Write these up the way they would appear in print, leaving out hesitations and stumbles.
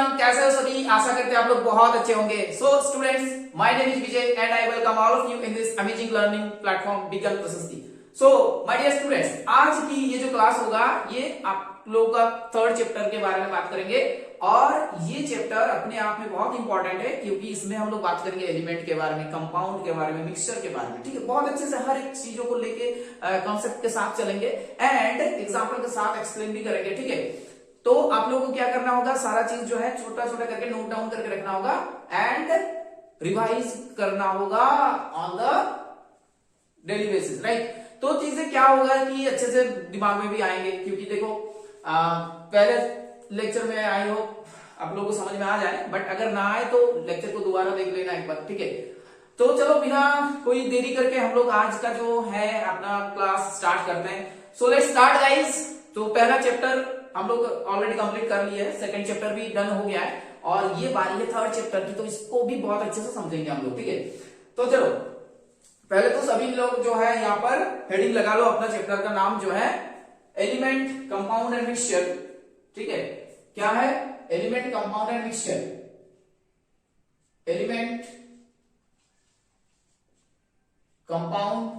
Everyone, कैसे हो सभी। आशा करते हैं आप लोग बहुत अच्छे होंगे। So students, my name is Vijay and I welcome all of you in this amazing learning platform begin Prashasti. So my dear students, आज की ये जो क्लास होगा ये आप लोगों का थर्ड चैप्टर के बारे में बात करेंगे और ये चैप्टर अपने आप में बहुत इंपॉर्टेंट है क्योंकि इसमें हम लोग बात करेंगे एलिमेंट के बारे में, कंपाउंड के बारे में, मिक्सचर के बारे में। ठीक है, बहुत अच्छे से हर एक चीजों को लेके कॉन्सेप्ट के साथ चलेंगे एंड एग्जाम्पल के साथ एक्सप्लेन भी करेंगे। ठीक है, तो आप लोगों को क्या करना होगा, सारा चीज जो है छोटा छोटा करके नोट डाउन करके रखना होगा एंड रिवाइज करना होगा on the daily basis, right. तो चीजें क्या होगा कि अच्छे से दिमाग में भी आएंगे क्योंकि देखो पहले लेक्चर में आई हो आप लोगों को समझ में आ जाए, बट अगर ना आए तो लेक्चर को दोबारा देख लेना एक बार। ठीक है, तो चलो बिना कोई देरी करके हम लोग आज का जो है अपना क्लास स्टार्ट करते हैं। So let's start guys. तो पहला चैप्टर हम लोग ऑलरेडी कंप्लीट कर लिया है, सेकंड चैप्टर भी डन हो गया है और ये बारी है थर्ड चैप्टर की, तो इसको भी बहुत अच्छे से समझेंगे हम लोग। ठीक है, तो चलो पहले तो सभी लोग जो है यहाँ पर हेडिंग लगा लो, अपना चैप्टर का नाम जो है एलिमेंट, कंपाउंड एंड मिक्सचर। ठीक है, क्या है? Element, compound and mixture. Element, compound,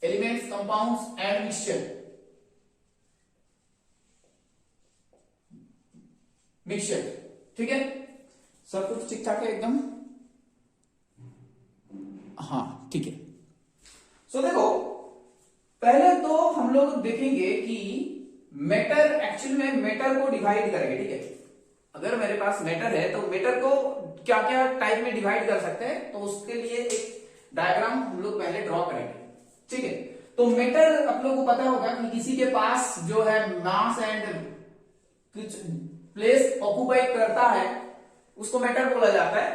elements, compounds and mixture. Mixture, ठीक है, सब कुछ ठीक ठाक है एकदम। हाँ ठीक है। सो देखो पहले तो हम लोग देखेंगे कि मैटर, एक्चुअल में मैटर को डिवाइड करेंगे। ठीक है, अगर मेरे पास मैटर है तो मैटर को क्या क्या टाइप में डिवाइड कर सकते हैं, तो उसके लिए एक डायग्राम हम लोग पहले ड्रॉ करेंगे। ठीक है, तो मैटर आप लोगों को पता होगा कि किसी के पास जो है मास एंड कुछ प्लेस ऑक्युपाई करता है उसको मैटर बोला जाता है।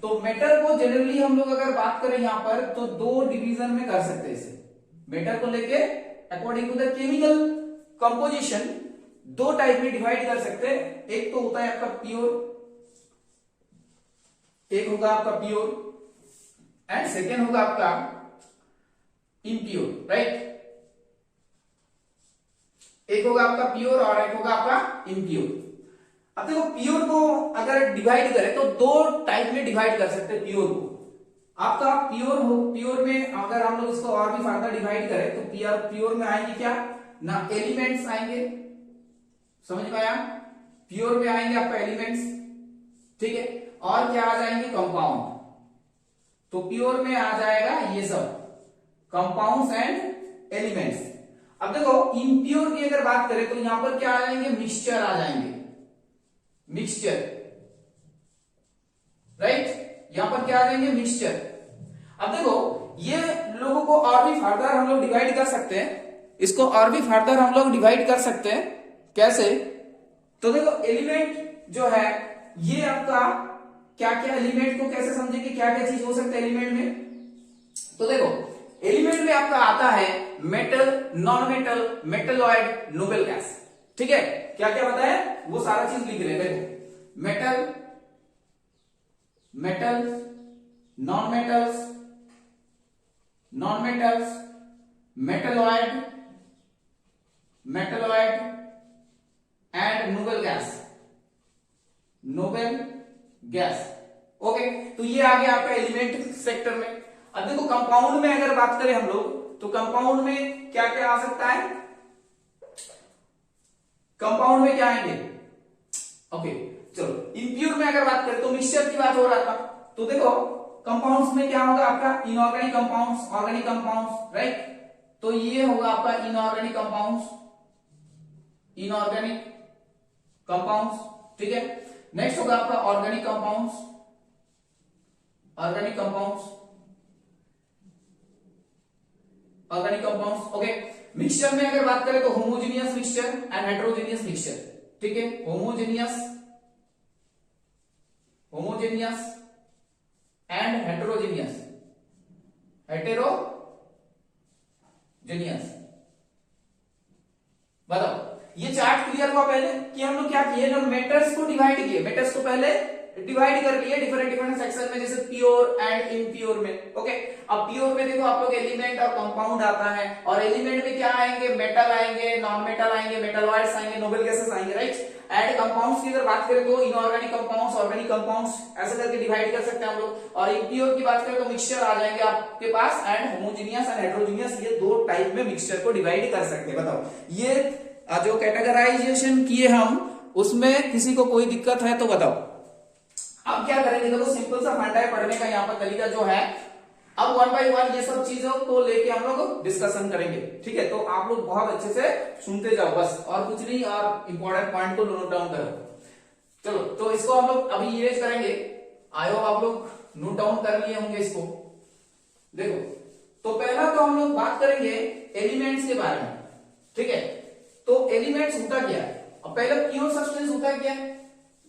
तो मैटर को जनरली हम लोग अगर बात करें यहां पर तो दो डिवीजन में कर सकते हैं इसे। मैटर को लेके according to the chemical composition दो टाइप में डिवाइड कर सकते हैं। एक तो होता है आपका प्योर, एक होगा आपका प्योर एंड सेकेंड होगा आपका इम्प्योर, राइट। एक होगा आपका प्योर और एक होगा आपका इम्प्योर। अब देखो प्योर को अगर डिवाइड करें तो दो टाइप में डिवाइड कर सकते हैं प्योर को। आपका प्योर हो, प्योर में अगर हम लोग इसको और भी फर्दर डिवाइड करें तो प्योर में आएंगे क्या ना, एलिमेंट्स आएंगे, समझ में आया। प्योर में आएंगे आपका एलिमेंट्स, ठीक है, और क्या आ जाएंगे, कंपाउंड। तो प्योर में आ जाएगा ये सब कंपाउंड्स एंड एलिमेंट्स। अब देखो इम्प्योर की अगर बात करें तो यहां पर क्या आ जाएंगे, मिक्सचर आ जाएंगे, मिक्सचर, राइट। यहां पर क्या आ जाएंगे, मिक्सचर। अब देखो ये लोगों को और भी फर्दर हम लोग डिवाइड कर सकते हैं, इसको और भी फर्दर हम लोग डिवाइड कर सकते हैं। कैसे? तो देखो एलिमेंट जो है ये आपका क्या क्या, एलिमेंट को कैसे समझेंगे, क्या क्या चीज हो सकता है एलिमेंट में। तो देखो एलिमेंट में आपका आता है metal, non metal, metalloid, noble gas. ठीक है, क्या क्या बताया वो सारा चीज लिख रहे हैं। देखो metal, metal, non metals, non metals, metalloid, metalloid and noble gas, noble gas. Okay, तो ये आ गया आपका एलिमेंट सेक्टर में। अब देखो कंपाउंड में अगर बात करें हम लोग तो कंपाउंड में क्या क्या आ सकता है, कंपाउंड में क्या आएंगे, ओके चलो इम्प्योर में अगर बात करें तो मिक्सचर की बात हो रहा था। तो देखो कंपाउंड्स में क्या होगा आपका, inorganic compounds, organic compounds, right. तो ये होगा आपका इनऑर्गेनिक कंपाउंड्स, इनऑर्गेनिक कंपाउंड्स, ठीक है। नेक्स्ट होगा आपका organic compounds, organic compounds, organic compounds, okay. Mixture में अगर बात करें तो homogeneous mixture and heterogeneous mixture, ठीक है। Homogeneous, homogeneous and heterogeneous, heterogeneous. बताओ ये चार्ट क्लियर हुआ पहले कि हम लोग क्या किए ना, मेटर्स को डिवाइड किए। मेटर्स को पहले डिवाइड कर लिए डिफरेंट डिफरेंट सेक्शन में, जैसे प्योर एंड इम्प्योर में। ओके, अब प्योर में देखो आप लोग एलिमेंट और कंपाउंड आता है, और एलिमेंट में क्या आएंगे, मेटल आएंगे, नॉन मेटल आएंगे, मेटलॉइड्स आएंगे, नोबल गैसेस आएंगे, राइट। एंड कंपाउंड्स की अगर बात करें तो इनऑर्गेनिक कंपाउंड्स, ऑर्गेनिक कंपाउंड्स, ऐसे करके डिवाइड कर सकते हैं हम लोग। और इम्प्योर की बात करें तो मिक्सचर आ जाएंगे आपके पास, एंड होमोजेनियस एंड हेटेरोजेनियस, ये दो टाइप में मिक्सचर को डिवाइड कर सकते हैं। बताओ, ये जो कैटेगराइजेशन किए हम, उसमें किसी को कोई दिक्कत है तो बताओ। अब क्या करेंगे, देखो सिंपल सा फंडा है पढ़ने का, यहाँ पर तरीका जो है, अब वन बाय वन ये सब चीजों को लेके हम लोग डिस्कशन करेंगे, ठीक है। तो आप लोग बहुत अच्छे से सुनते जाओ बस, और कुछ नहीं, और इंपॉर्टेंट पॉइंट को नोट डाउन करो। चलो, तो इसको हम लोग अभी इरेज करेंगे। आई होप आप लोग नोट डाउन कर लिए होंगे इसको। देखो, तो पहला तो हम लोग बात करेंगे एलिमेंट्स के बारे में, ठीक है। तो एलिमेंट्स होता क्या है, अब पहले प्योर सब्सटेंस होता क्या है,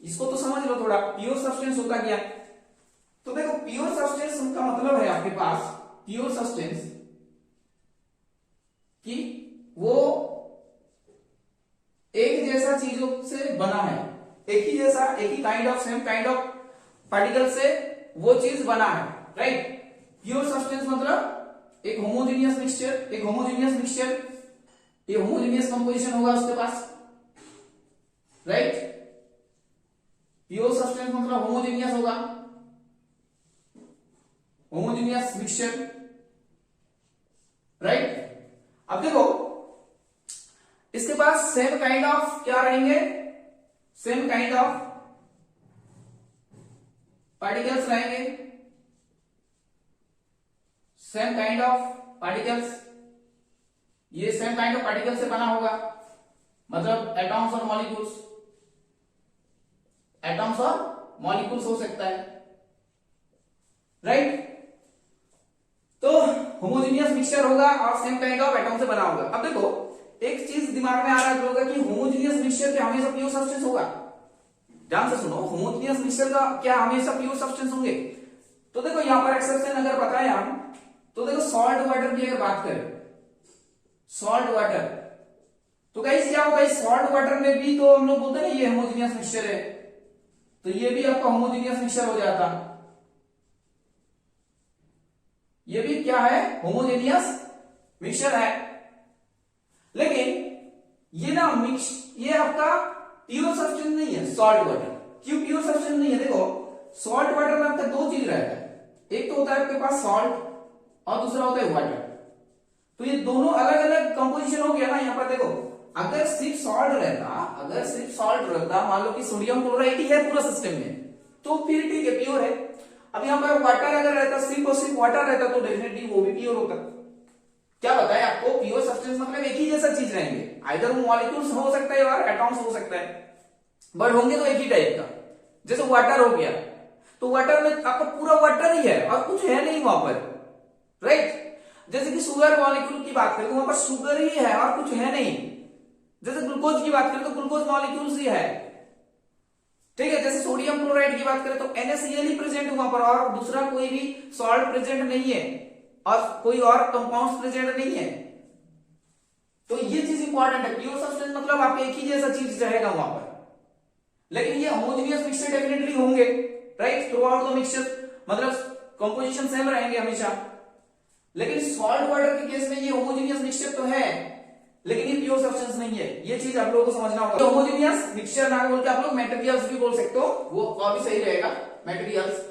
इसको तो समझ लो थोड़ा। प्योर सब्सटेंस होता क्या है, तो देखो प्योर सब्सटेंस का मतलब है आपके पास, प्योर सब्सटेंस कि वो एक जैसा चीजों से बना है, एक ही जैसा, एक ही kind of, same kind of particle से वो चीज बना है, राइट। प्योर सब्सटेंस मतलब एक होमोजेनियस मिक्सचर, एक होमोजेनियस मिक्सचर, ये होमोजेनियस कंपोजिशन होगा उसके पास, राइट। प्योर सब्सटेंस मतलब होमोजेनियस होगा, होमोजेनियस मिक्सचर, राइट। अब देखो, इसके पास सेम काइंड ऑफ क्या रहेंगे, सेम काइंड ऑफ पार्टिकल्स रहेंगे, सेम काइंड ऑफ पार्टिकल्स, ये सेम काइंड ऑफ पार्टिकल से बना होगा, मतलब एटॉम्स और मॉलिक्यूल्स, एटॉम्स और मॉलिक्यूल्स हो सकता है, राइट। तो होमोजेनियस मिक्सचर होगा और सेम काइंड ऑफ एटॉम से बना होगा। अब देखो, एक चीज दिमाग में आ रहा होगा कि होमोजेनियस मिक्सचर क्या हमेशा प्योर सब्सटेंस होगा। ध्यान से सुनो, होमोजेनियस मिक्सचर का क्या हमेशा प्योर सब्सटेंस होंगे, तो देखो यहां पर एक्सेप्शन अगर बताएं हम, तो देखो सॉल्ट वाटर की अगर बात करें, सॉल्ट वाटर, तो गाइस क्या होगा, इस सॉल्ट वाटर में भी तो हम लोग बोलते हैं ना ये होमोजेनियस मिक्सचर है, तो ये भी आपका होमोजेनियस मिक्सचर हो जाता, ये भी क्या है, होमोजेनियस मिक्सचर है। लेकिन ये ना मिक्स, ये आपका प्योर सब्सटेंस नहीं है सॉल्ट वाटर। क्यों प्योर सब्सटेंस नहीं है, देखो सॉल्ट वाटर में आपका दो चीज रहता है, एक तो होता है आपके पास सॉल्ट और दूसरा होता है वाटर। तो ये दोनों अलग अलग कंपोजिशन हो गया ना। यहाँ पर देखो, अगर सिर्फ सॉल्ट रहता, अगर सिर्फ सॉल्ट रहता, मान लो कि सोडियम क्लोराइड ही है पूरा सिस्टम में, तो फिर ठीक है, प्योर है। अब यहाँ पर वाटर अगर रहता, सिर्फ और सिर्फ वाटर रहता, तो डेफिनेटली वो भी प्योर होता। क्या बताए आपको, प्योर सब्सटेंस मतलब एक ही जैसा चीज रहेंगे, आइदर वो मॉलिक्यूल्स हो सकता है और एटॉम्स हो सकता है, बट होंगे तो एक ही टाइप का। जैसे वाटर हो गया, तो वाटर में आपका पूरा वाटर ही है और कुछ है नहीं वहां पर, राइट। जैसे कि शुगर मॉलिक्यूल की बात करें तो वहां पर शुगर ही है और कुछ है नहीं। जैसे ग्लूकोज की बात करें तो ग्लूकोज मॉलिक्यूल्स ही है, ठीक है। जैसे सोडियम क्लोराइड की बात करें तो NaCl ही प्रेजेंट वहां पर, और दूसरा कोई भी सॉल्ट प्रेजेंट नहीं है और कोई और कंपाउंड्स प्रेजेंट नहीं है। तो ये चीज इंपॉर्टेंट है, प्योर सब्सटेंस मतलब आप एक ही जैसा चीज रहेगा वहां पर। लेकिन ये होमोजेनियस मिक्सचर डेफिनेटली होंगे, right, through out the mixture, मतलब कंपोजिशन सेम रहेंगे हमेशा। लेकिन सॉल्ट वाटर के केस में ये होमोजेनियस मिक्सचर तो है, लेकिन ये प्योर सब्सटेंस नहीं है। ये चीज आप लोगों को समझना होगा। होमोजेनियस मिक्सचर ना बोल के आप लोग मेटेरियल्स भी बोल सकते हो, वो और भी सही रहेगा, मेटेरियल्स,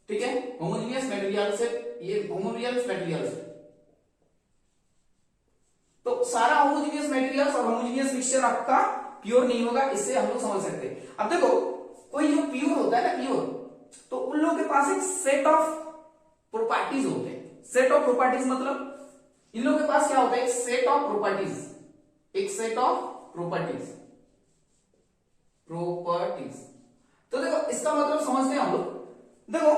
ठीक है। होमोजेनियस मेटेरियल से, ये होमोजेनियस मेटेरियल्स, तो सारा होमोजेनियस मेटेरियल्स और होमोजेनियस मिक्सचर आपका प्योर नहीं होगा, इससे हम लोग समझ सकते हैं। अब देखो, कोई जो प्योर होता है ना, प्योर, तो उन लोगों के पास एक सेट ऑफ प्रॉपर्टीज होते हैं। सेट ऑफ प्रॉपर्टीज मतलब इन लोगों के पास क्या होता है, एक सेट ऑफ प्रॉपर्टीज, एक सेट ऑफ प्रॉपर्टीज, प्रॉपर्टीज। तो देखो इसका मतलब समझते हैं हम लोग। देखो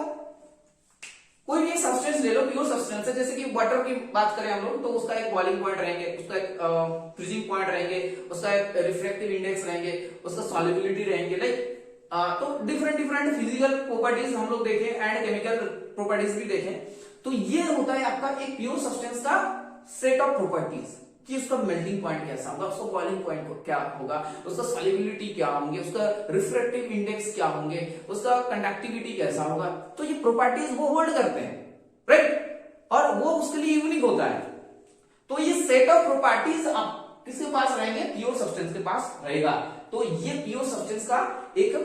कोई भी एक सब्सटेंस ले लो, प्योर सब्सटेंस है, जैसे कि वाटर की बात करें हम लोग, तो उसका एक बॉइलिंग पॉइंट रहेंगे, उसका एक फ्रीजिंग पॉइंट रहेंगे, उसका एक रिफ्रैक्टिव इंडेक्स रहेंगे, उसका सॉल्युबिलिटी रहेंगे, लाइक तो डिफरेंट डिफरेंट फिजिकल प्रॉपर्टीज हम लोग देखें एंड केमिकल प्रॉपर्टीज भी देखें। तो ये होता है आपका एक प्योर सब्सटेंस का सेट ऑफ प्रॉपर्टीज, कि उसका मेल्टिंग पॉइंट कैसा होगा, उसका बॉइलिंग पॉइंट क्या होगा, उसका सॉल्युबिलिटी क्या होंगे, उसका रिफ्रैक्टिव इंडेक्स क्या होंगे, उसका कंडक्टिविटी कैसा होगा। तो ये प्रॉपर्टीज वो होल्ड करते हैं, राइट, और वो उसके लिए यूनिक होता है। तो ये सेट ऑफ प्रॉपर्टीज आप किसके पास रहेंगे, प्योर सब्सटेंस के पास रहेगा। तो ये प्योर सब्सटेंस का एक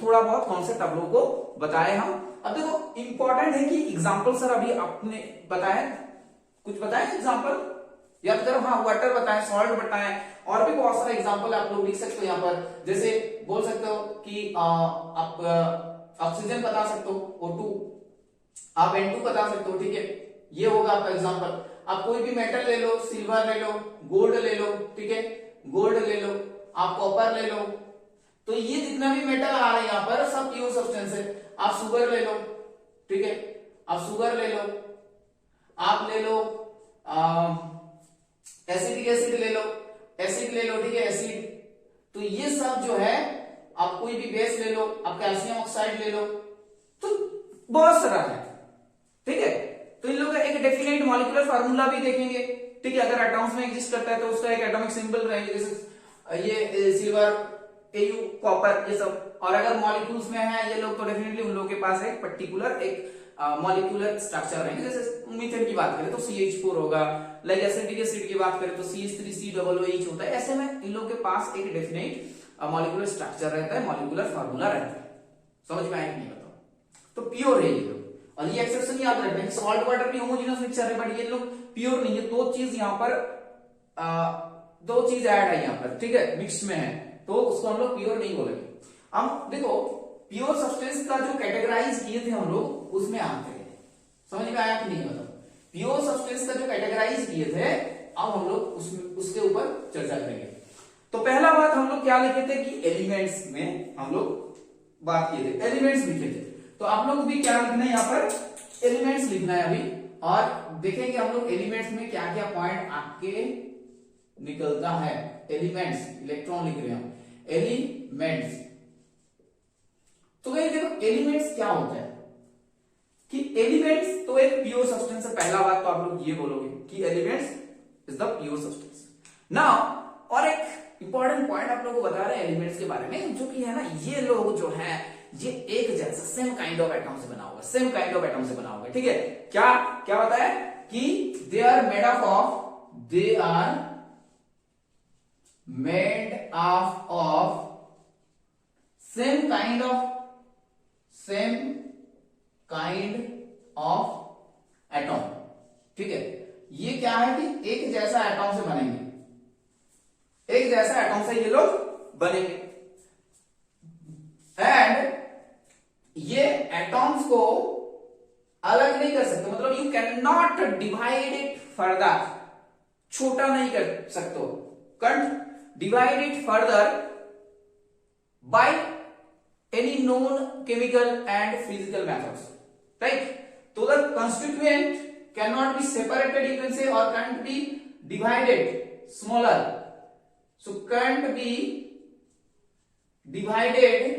थोड़ा बहुत कॉन्सेप्ट आप लोगों को बताए हम। अब देखो इंपॉर्टेंट है कि एग्जांपल सर अभी आपने बताया, कुछ बताया एग्जांपल याद करो। हाँ, वाटर बताएं, सॉल्ट बताएं, और भी बहुत सारे एग्जांपल आप लोग लिख सकते हो यहाँ पर। जैसे बोल सकते हो कि आप ऑक्सीजन बता सकते हो, O2, आप N2 बता सकते हो, ठीक है, ये होगा आपका एग्जांपल। आप कोई भी मेटल ले लो, सिल्वर ले लो, गोल्ड ले लो, ठीक है, गोल्ड ले लो, आप कॉपर ले लो। तो ये जितना भी मेटल आ रहे हैं यहाँ पर सब प्योर सब्सटेंस है। आप शुगर ले लो, ठीक है, आप शुगर ले लो, आप ले लो एसिडिक एसिड ले लो, एसिड ले लो, ठीक है, एसिड। तो ये सब जो है, आप कोई भी बेस ले लो, आप कैल्शियम ऑक्साइड ले लो, तो बहुत सारा है, ठीक है। तो इन लोगों का एक डेफिनेट मॉलिक्यूलर फार्मूला भी देखेंगे, ठीक है। अगर एटॉम्स में एग्जिस्ट करता है तो उसका एक एटॉमिक सिंबल रहेंगे, जैसे ये सिल्वर, Au, कॉपर, ये सब। और अगर मॉलिक्यूल्स में है ये लोग तो डेफिनेटली उन लोगों के पास एक पर्टिकुलर एक मॉलिक्यूलर स्ट्रक्चर रहेंगे। जैसे मीथेन की बात करें तो CH4 होगा, लाइक एसिटिक एसिड की बात करें तो CH3COOH होता है। ऐसे में इन लोगों के पास एक डेफिनेट मॉलिक्यूलर स्ट्रक्चर रहता है, मॉलिक्यूलर फार्मूला रहता है। समझ में आया कि नहीं बताओ? तो प्योर है ये लोग। और ये एक्सेप्शन याद रखना है, सॉल्ट वाटर भी होमोजेनस मिक्सचर है, बट ये लोग प्योर नहीं है। दो चीज यहाँ पर दो चीज ऐड है यहाँ पर, ठीक है, मिक्स में है, तो उसको हम लोग प्योर नहीं बोलेंगे। अब देखो प्योर सब्सटेंस का जो कैटेगराइज किए थे हम लोग, उसमें आते हैं, समझ में आया कि नहीं बताओ? प्योर सब्सटेंस का जो कैटेगराइज किए थे, अब हम लोग उसके ऊपर चर्चा करेंगे। तो पहला बात हम लोग क्या लिखे थे कि एलिमेंट्स में हम लोग बात किए थे, एलिमेंट्स लिखे थे। तो आप लोग भी क्या लिखना है यहाँ पर, एलिमेंट्स लिखना है अभी। और देखेंगे हम लोग एलिमेंट्स में क्या क्या पॉइंट आपके निकलता है। एलिमेंट्स, इलेक्ट्रॉन लिख रहे हैं हम, एलिमेंट्स। तो भाई देखो एलिमेंट्स क्या होता है कि एलिमेंट्स तो एक प्योर सब्सटेंस है। पहला बात तो आप लोग ये बोलोगे कि elements is the pure substance. Now और एक इंपॉर्टेंट पॉइंट आप लोगों को बता रहे हैं एलिमेंट्स के बारे में, जो कि है ना, ये लोग जो है ये एक जैसा सेम काइंड ऑफ एटम से बना होगा, सेम काइंड ऑफ एटम से बना होगा, ठीक है। क्या क्या बताया कि they are made of same kind of atom, ठीक है। ये क्या है कि एक जैसा एटम से बनेंगे, एक जैसा एटम से ये लोग बनेंगे। एंड ये एटॉम्स को अलग नहीं कर सकते, मतलब you can not divide it further, छोटा नहीं कर सकते, can't divide it further by any known chemical and physical methods, right. तो the constituent cannot be separated, you can say, or can't be divided smaller, so can't be divided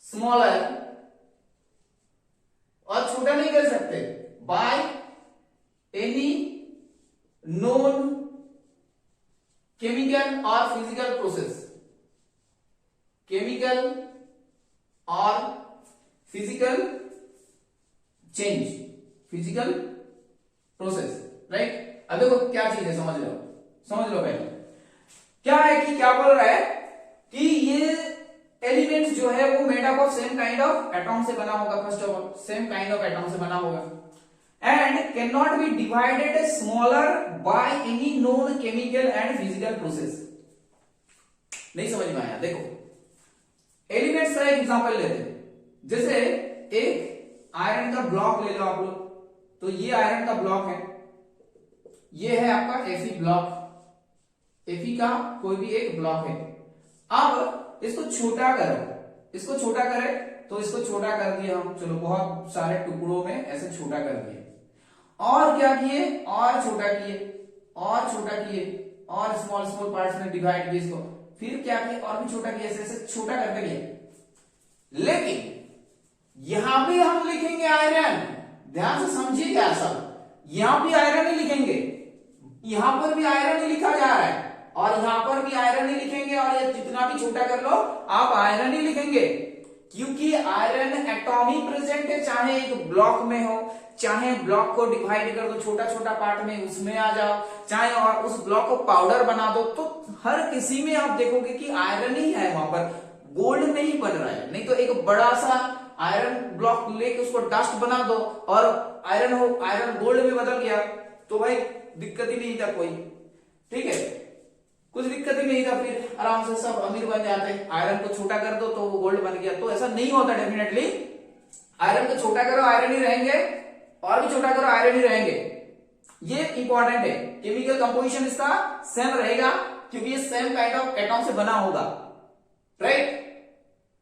smaller, और छोटा नहीं कर सकते, बाय एनी नोन केमिकल और physical process, chemical और physical change, physical process, right. अब देखो क्या चीज है, समझ लो पहले क्या है कि क्या बोल रहा है कि ये एलिमेंट्स जो है वो made up of same kind of atom से बना होगा। First of all same kind of atom से बना होगा, and can not be divided smaller by any known chemical and physical process. नहीं समझ में आया? देखो एलिमेंट्स का एक एग्जांपल लेते हैं, जैसे एक आयरन का ब्लॉक ले लो आप लोग। तो ये आयरन का ब्लॉक है, ये है आपका Fe ब्लॉक, Fe का कोई भी एक ब्लॉक है। अब इसको छोटा करो, इसको छोटा करे तो इसको छोटा कर दिया हम, चलो बहुत सारे टुकड़ों में ऐसे छोटा कर दिए, और क्या किए, और छोटा किए, और छोटा किए, और स्मॉल स्मॉल पार्ट्स में डिवाइड किए इसको, फिर क्या किए और भी छोटा किया, ऐसे ऐसे छोटा करते गए। लेकिन यहां भी हम लिखेंगे आयरन, ध्यान से समझिए क्या सब, यहां भी आयरन ही लिखेंगे, यहां पर भी आयरन ही लिखा जा रहा है और यहां पर भी आयरन ही लिखेंगे और ये जितना भी छोटा कर लो आप आयरन ही लिखेंगे, क्योंकि आयरन एटॉमिक प्रेजेंट है, चाहे एक ब्लॉक में हो, चाहे ब्लॉक को डिवाइड कर दो छोटा छोटा पार्ट में, उसमें आ जाओ, चाहे और उस ब्लॉक को पाउडर बना दो, तो हर किसी में आप देखोगे कि आयरन ही है, वहां पर गोल्ड नहीं बन रहा है। नहीं तो एक बड़ा सा आयरन ब्लॉक लेके उसको डस्ट बना दो और आयरन गोल्ड में बदल गया तो भाई दिक्कत ही नहीं था कोई, ठीक है, कुछ दिक्कत ही नहीं था, फिर आराम से सब अमीर बन जाते। आयरन को छोटा कर दो तो वो गोल्ड बन गया, तो ऐसा नहीं होता डेफिनेटली। आयरन को छोटा करो आयरन ही रहेंगे, और भी छोटा करो आयरन ही रहेंगे, ये इंपॉर्टेंट है। केमिकल कंपोजिशन इसका सेम रहेगा क्योंकि ये सेम काइंड ऑफ एटॉम से बना होगा, राइट।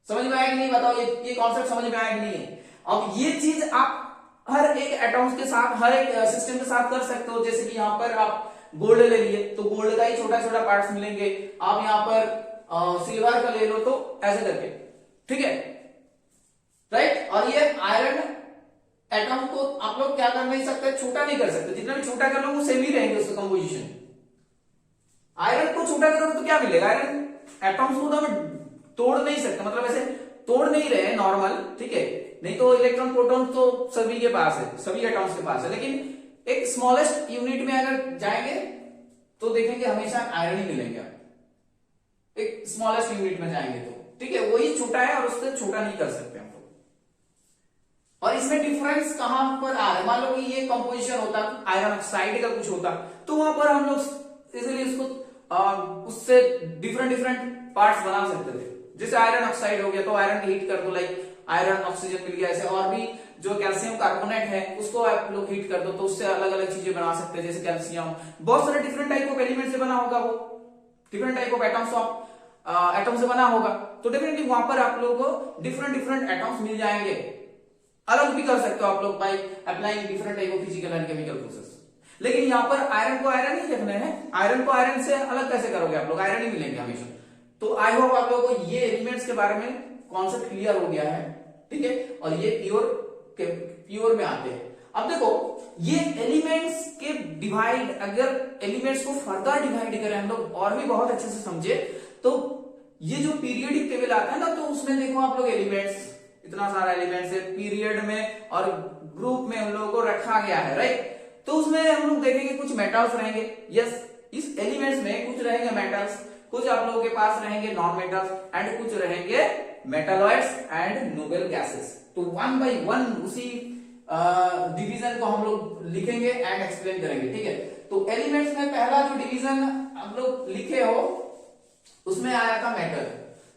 समझ में आया कि नहीं, बताओ ये कॉन्सेप्ट समझ में आया कि नहीं है। अब ये चीज आप हर एक एटॉम्स के साथ, हर एक सिस्टम के साथ कर सकते हो। जैसे कि यहाँ पर आप गोल्ड ले लिए तो गोल्ड का ही छोटा छोटा पार्ट्स मिलेंगे, आप यहाँ पर सिल्वर का ले लो तो ऐसे करके, ठीक है, राइट। और ये आयरन एटॉम को आप लोग क्या कर नहीं सकते, छोटा नहीं कर सकते, जितना भी छोटा कर लो वो सेम ही रहेंगे उसका कंपोजिशन। आयरन को छोटा करोगे तो क्या मिलेगा, आयरन एटॉम्स को तो हम तोड़ नहीं सकते, मतलब ऐसे तोड़ नहीं रहे नॉर्मल, ठीक है, नहीं तो इलेक्ट्रॉन प्रोटॉन तो सभी के पास है, सभी एटॉम्स के पास है, लेकिन एक स्मॉलेस्ट यूनिट में अगर जाएंगे तो देखेंगे हमेशा आयरन ही मिलेंगे, एक स्मॉलेस्ट यूनिट में जाएंगे तो, ठीक है, वही छोटा है और उससे छोटा नहीं कर सकते हम लोग। और इसमें डिफरेंस कहां पर आ रहा है, मान लो कि ये कंपोजिशन होता आयरन ऑक्साइड का कुछ होता तो वहां पर हम लोग इजीली उसको उससे डिफरेंट पार्ट्स बना सकते थे। जैसे आयरन ऑक्साइड हो गया तो आयरन हीट कर दो, लाइक आयरन ऑक्सीजन मिल गया, ऐसे और भी जो कैल्शियम कार्बोनेट है उसको आप लोग हीट कर दो तो उससे अलग अलग चीजें बना सकते हैं, जैसे कैल्शियम, बहुत सारे डिफरेंट टाइप ऑफ एलिमेंट से बना होगा, वो डिफरेंट टाइप ऑफ एटम से बना होगा, तो डेफिनेटली वहां पर आप लोगों को डिफरेंट एटम्स मिल जाएंगे। अलग भी कर सकते हो आप लोग by applying different type of physical and chemical process. लेकिन यहाँ पर आयरन को आयरन ही रखना है, आयरन को आयरन से अलग कैसे करोगे आप लोग, आयरन ही मिलेंगे हमेशा। तो आई होप आप लोगों को ये एलिमेंट्स के बारे में कॉन्सेप्ट क्लियर हो गया है, ठीक है, और ये प्योर में आते हैं। अब देखो ये एलिमेंट्स के डिवाइड, अगर एलिमेंट्स को फर्दर डिवाइड करें हम लोग और भी बहुत अच्छे से समझे तो ये जो पीरियडिक टेबल आता है ना, तो उसमें देखो आप लोग एलिमेंट्स, इतना सारा एलिमेंट्स है पीरियड में और ग्रुप में हम लोगों को रखा गया है, राइट। तो उसमें हम लोग देखेंगे कुछ मेटल्स रहेंगे, यस, इस एलिमेंट्स में कुछ रहेंगे मेटल्स, कुछ आप लोगों के पास रहेंगे नॉन मेटल्स एंड कुछ रहेंगे मेटालॉइड्स एंड नोबल गैसेस। तो वन बाय वन उसी डिवीजन को हम लोग लिखेंगे एंड एक्सप्लेन करेंगे, ठीक है। तो एलिमेंट्स में पहला जो डिवीजन आप लोग लिखे हो उसमें आया था मेटल।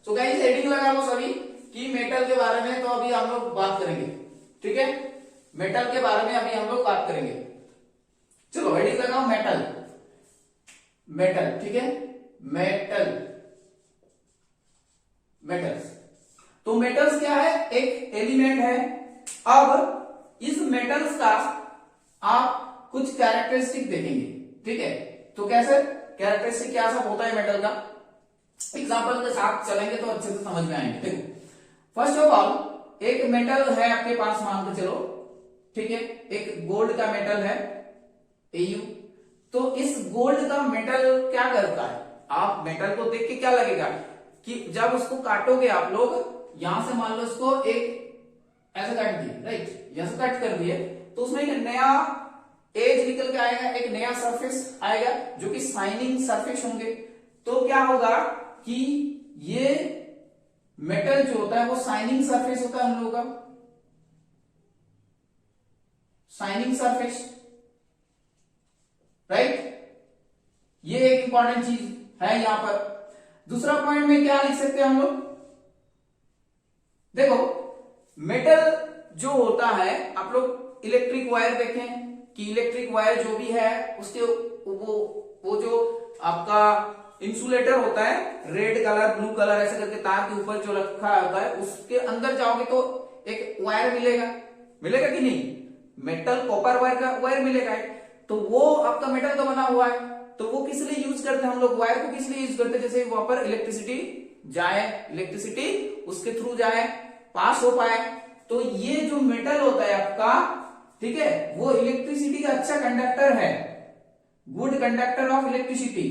सो गाइस हेडिंग लगा लो सभी कि मेटल के बारे में तो अभी हम लोग बात करेंगे, ठीक है, मेटल के बारे में अभी हम लोग बात करेंगे। चलो हेडिंग लगाओ मेटल, मेटल, ठीक है, मेटल्स। तो मेटल्स क्या है, एक एलिमेंट है। अब इस मेटल्स का आप कुछ कैरेक्टरिस्टिक देखेंगे, ठीक है। तो कैसे कैरेक्टरिस्टिक क्या सब होता है मेटल का, एग्जांपल के साथ चलेंगे तो अच्छे से समझ में आएंगे। देखो फर्स्ट ऑफ ऑल एक मेटल है आपके पास, मान के चलो, ठीक है, एक गोल्ड का मेटल है Au। तो इस गोल्ड का मेटल क्या करता है, आप मेटल को देख के क्या लगेगा कि जब उसको काटोगे आप लोग, यहां से मान लो इसको एक ऐसे काट दिए, राइट, यहां से कट कर दिए तो उसमें एक नया एज निकल के आएगा, एक नया सरफेस आएगा जो कि शाइनिंग सरफेस होंगे। तो क्या होगा कि ये मेटल जो होता है वो शाइनिंग सरफेस होता है हम लोगों का, शाइनिंग सरफेस, राइट। ये एक इंपॉर्टेंट चीज है यहां पर। दूसरा पॉइंट में क्या लिख सकते हैं हम लोग, देखो मेटल जो होता है, आप लोग इलेक्ट्रिक वायर देखें कि इलेक्ट्रिक वायर जो भी है उसके वो जो आपका इंसुलेटर होता है, रेड कलर ब्लू कलर ऐसे करके तार के ऊपर जो रखा होता है, उसके अंदर जाओगे तो एक वायर मिलेगा कि नहीं, मेटल कॉपर वायर का वायर मिलेगा, तो वो आपका मेटल का बना हुआ है। तो वो किस लिए यूज करते हैं हम लोग, वायर को किस लिए यूज करते हैं, जैसे वहां पर इलेक्ट्रिसिटी जाए, इलेक्ट्रिसिटी उसके थ्रू जाए, पास हो पाए। तो ये जो मेटल होता है आपका, ठीक है, वो इलेक्ट्रिसिटी का अच्छा कंडक्टर है। Good conductor of electricity,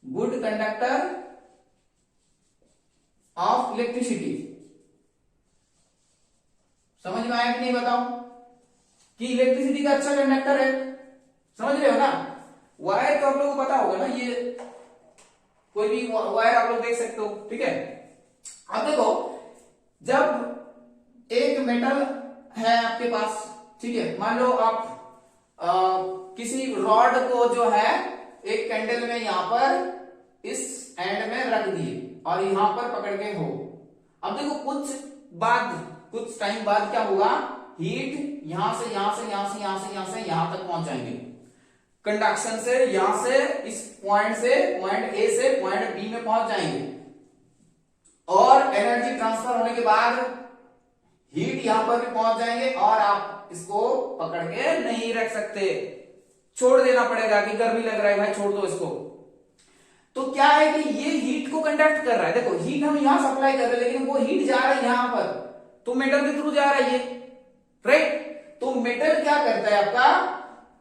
good conductor of electricity. समझ में आया कि नहीं बताओ, कि इलेक्ट्रिसिटी का अच्छा कंडक्टर है, समझ रहे हो ना। वायर तो आप लोगों को पता होगा ना, ये कोई भी वायर आप लोग देख सकते हो, ठीक है। अब देखो, जब एक मेटल है आपके पास, ठीक है, मान लो आप किसी रॉड को जो है एक कैंडल में यहां पर इस एंड में रख दिए और यहां पर पकड़ के हो। अब देखो कुछ टाइम बाद क्या होगा, हीट यहां से यहां तक पहुंच जाएंगे। कंडक्शन से यहां से इस पॉइंट ए से पॉइंट बी में पहुंच जाएंगे और एनर्जी ट्रांसफर होने के बाद हीट यहां पर भी पहुंच जाएंगे और आप इसको पकड़ के नहीं रख सकते, छोड़ देना पड़ेगा कि गर्मी लग रहा है भाई छोड़ दो इसको। तो क्या है कि ये हीट को कंडक्ट कर रहा है, देखो हीट हम यहां सप्लाई कर रहे हैं लेकिन वो हीट जा रहा है यहां पर, तो मेटल के थ्रू जा रहा है ये, राइट। तो मेटल क्या करता है आपका,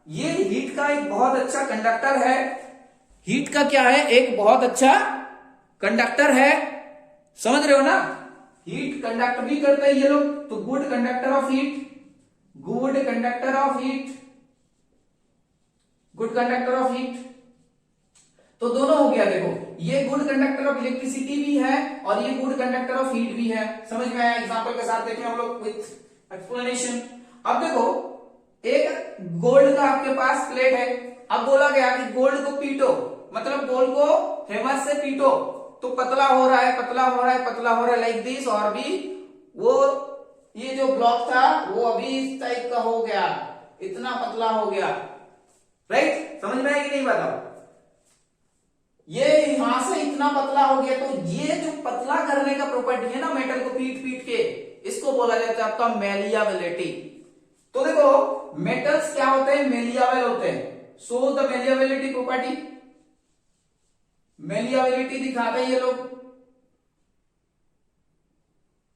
ये हीट का एक बहुत अच्छा कंडक्टर है, हीट का क्या है, एक बहुत अच्छा कंडक्टर है, समझ रहे हो ना। हीट कंडक्ट भी करता है ये लोग, तो good conductor of heat, good conductor of heat, good conductor of heat. तो दोनों हो गया, देखो ये गुड कंडक्टर ऑफ इलेक्ट्रिसिटी भी है और ये गुड कंडक्टर ऑफ हीट भी है। समझ में आया, एग्जांपल के साथ देखें हम लोग विथ एक्सप्लेनेशन। अब देखो, एक गोल्ड का आपके पास प्लेट है, अब बोला गया कि गोल्ड को पीटो, मतलब गोल्ड को हेमर से पीटो, तो पतला हो रहा है लाइक दिस, और भी वो ये जो ब्लॉक था वो अभी इस टाइप का हो गया, इतना पतला हो गया, राइट। समझ में आया कि नहीं बताओ, ये यहां से इतना पतला हो गया, तो ये जो पतला करने का प्रॉपर्टी है ना मेटल को पीट पीट के, इसको बोला जाता है आपका मेलियाबिलिटी। तो देखो मेटल्स क्या होते हैं, मेलियाबल होते हैं। सो द मेलियाबिलिटी प्रॉपर्टी, मेलियाबिलिटी दिखाते हैं ये लोग,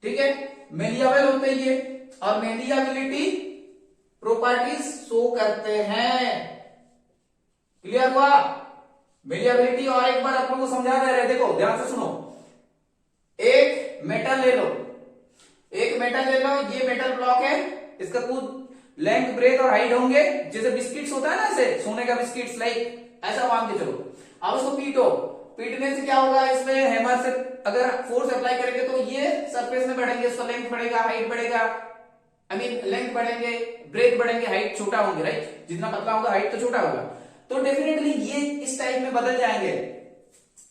ठीक है, मेलियाबल होते हैं ये, और मेलियाबिलिटी प्रॉपर्टीज शो करते हैं। क्लियर हुआ मेलियाबिलिटी। और एक बार आप लोगों को समझा दे रहे, देखो ध्यान से सुनो, एक मेटल ले लो, ये मेटल ब्लॉक है, इसका कुछ लेंथ ब्रेथ और हाइट होंगे, जैसे बिस्किट्स होता है ना, ऐसे सोने का बिस्किट्स, लाइक ऐसा मान के चलो। अब उसको पीटने से क्या होगा, इसमें हैमर से अगर फोर्स अप्लाई करेंगे तो ये सरफेस में बढ़ेंगे, उसका लेंथ बढ़ेगा, हाइट बढ़ेगा, लेंथ बढ़ेंगे, ब्रेथ बढ़ेंगे, हाइट छोटा होंगे, राइट। जितना पतला होगा हाइट तो छोटा होगा, तो डेफिनेटली ये इस टाइप में बदल जाएंगे।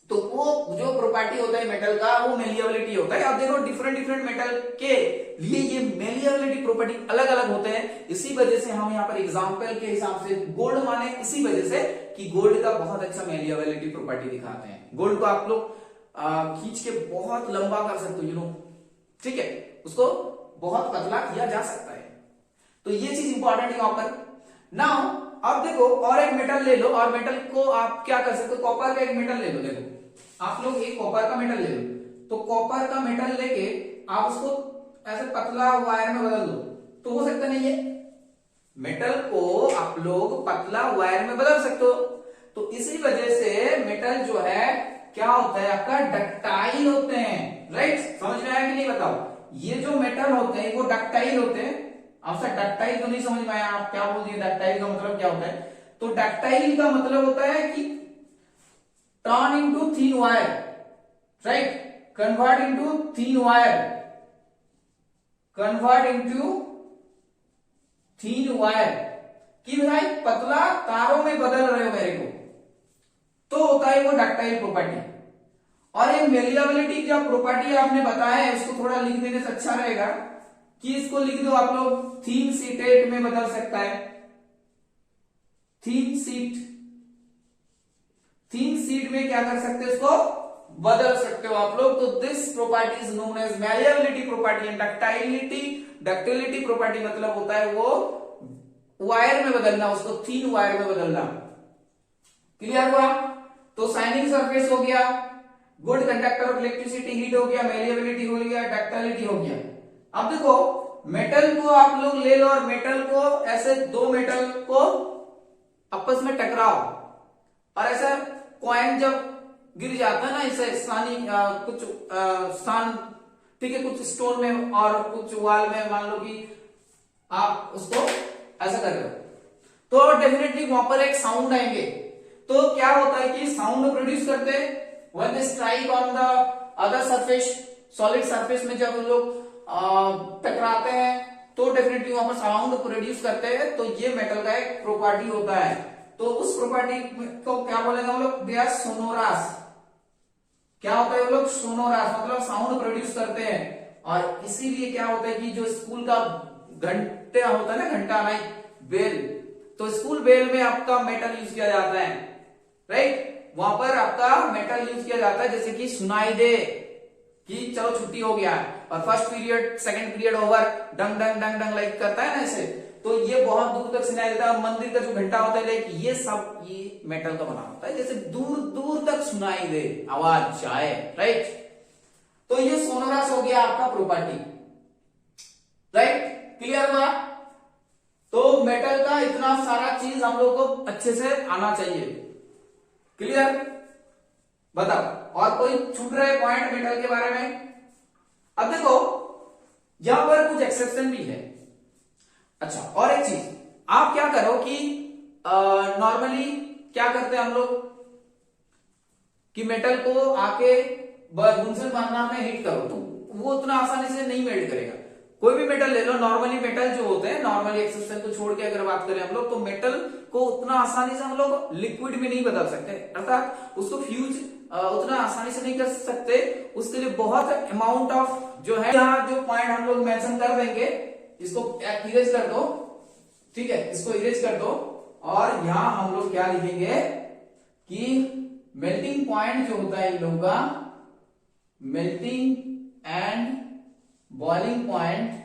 तो वो जो प्रॉपर्टी होता है मेटल का, वो मेलियाबिलिटी होता है। अब देखो डिफरेंट मेटल के लिए ये मेलियाबिलिटी प्रॉपर्टी अलग अलग होते हैं। इसी वजह से हम यहाँ पर एग्जांपल के हिसाब से गोल्ड माने, इसी वजह से कि गोल्ड का बहुत अच्छा मेलियाबिलिटी प्रॉपर्टी दिखाते हैं। गोल्ड को आप लोग खींच के बहुत लंबा कर सकते हो, ठीक है, उसको बहुत पतला किया जा सकता है। तो ये चीज इंपॉर्टेंट है यहाँ पर। नाउ अब देखो और एक मेटल ले लो, और मेटल को आप क्या कर सकते हो, कॉपर का एक मेटल ले लो। देखो आप लोग एक कॉपर का मेटल ले लो, तो कॉपर का मेटल लेके आप उसको ऐसे पतला वायर में बदल दो, तो हो सकता नहीं है, मेटल को आप लोग पतला वायर में बदल सकते हो। तो इसी वजह से मेटल जो है क्या होता है आपका, डक्टाइल होते हैं, राइट। समझ में आया कि नहीं बताओ, ये जो मेटल होते हैं वो डक्टाइल होते हैं। आपसे डक्टाइल तो नहीं समझ में आया, आप क्या बोल दिए, डक्टाइल का मतलब क्या होता है। तो डक्टाइल का मतलब होता है कि turn into thin wire, right, convert into thin wire, convert into thin wire, कि भाई पतला तारों में बदल रहे हो मेरे को, तो होता है वो डक्टाइल प्रॉपर्टी। और ये मेलियाबिलिटी का प्रॉपर्टी आपने बताया है, उसको थोड़ा लिख देने से अच्छा रहेगा, कि इसको लिख दो आप लोग, थिन सीटेट में बदल सकता है, थिन सीट में क्या कर सकते हो, इसको बदल सकते हो आप लोग। तो this property is known as malleability property and ductility property मतलब होता है वो वायर में बदलना, उसको थिन वायर में बदलना। क्लियर हुआ। तो शाइनिंग सरफेस हो गया, good conductor of electricity heat हो गया, मेलियाबिलिटी हो गया, डक्टिलिटी हो गया। अब देखो मेटल को आप लोग ले लो और मेटल को ऐसे दो मेटल को आपस में टकराव, और ऐसा कॉइन जब गिर जाता है ना, इसे कुछ स्थान, ठीक है, कुछ स्टोन में और कुछ वॉल में, मान लो कि आप उसको ऐसा कर रहे हो, तो डेफिनेटली वहां पर एक साउंड आएंगे। तो क्या होता है कि साउंड प्रोड्यूस करते हैं when they strike on the other surface, solid surface में जब लोग टकराते हैं तो डेफिनेटली वहां पर साउंड प्रोड्यूस करते हैं। तो ये मेटल का एक प्रॉपर्टी होता है। तो उस प्रॉपर्टी को क्या बोलेंगे हम लोग, दे आर सोनोरास। क्या होता है वो लोग, सोनोरास, मतलब साउंड प्रोड्यूस करते हैं। और इसीलिए क्या होता है कि जो स्कूल का घंटा होता है ना, घंटा नहीं, बेल, तो स्कूल बेल में आपका मेटल यूज किया जाता है, राइट, वहां पर आपका मेटल यूज किया जाता है, जैसे कि सुनाई दे कि चलो छुट्टी हो गया, और first period second period over, डंग डंग डंग डंग लाइक करता है ना ऐसे, तो ये बहुत दूर तक सुनाई देता है। मंदिर का जो घंटा होता है लाइक, ये सब ये मेटल का बना होता है, जैसे दूर दूर तक सुनाई दे, आवाज जाए, राइट। तो ये सोनोरस हो गया आपका प्रॉपर्टी, राइट, क्लियर हुआ। तो मेटल का इतना सारा चीज हम लोग को अच्छे से आना चाहिए, क्लियर। बताओ और कोई छूट रहा है पॉइंट मेटल के बारे में। अब देखो यहां पर कुछ एक्सेप्शन भी है। अच्छा, और एक चीज आप क्या करो कि नॉर्मली क्या करते हैं हम लोग कि मेटल को आके बुंसन बर्नर में हीट करो, तो वो उतना आसानी से नहीं मेल्ट करेगा। कोई भी मेटल ले लो, नॉर्मली मेटल जो होते हैं, नॉर्मली एक्सेप्शन को छोड़ के अगर बात करें हम लोग, तो मेटल को उतना आसानी से हम लोग लिक्विड में नहीं बदल सकते, अर्थात उसको फ्यूज उतना आसानी से नहीं कर सकते। उसके लिए बहुत अमाउंट ऑफ जो है, यहाँ जो पॉइंट हम लोग मेंशन कर देंगे, इसको इरेज कर दो, ठीक है, इसको इरेज कर दो, और यहां हम लोग क्या लिखेंगे कि मेल्टिंग पॉइंट जो होता है इन लोगों का, मेल्टिंग एंड बॉइलिंग पॉइंट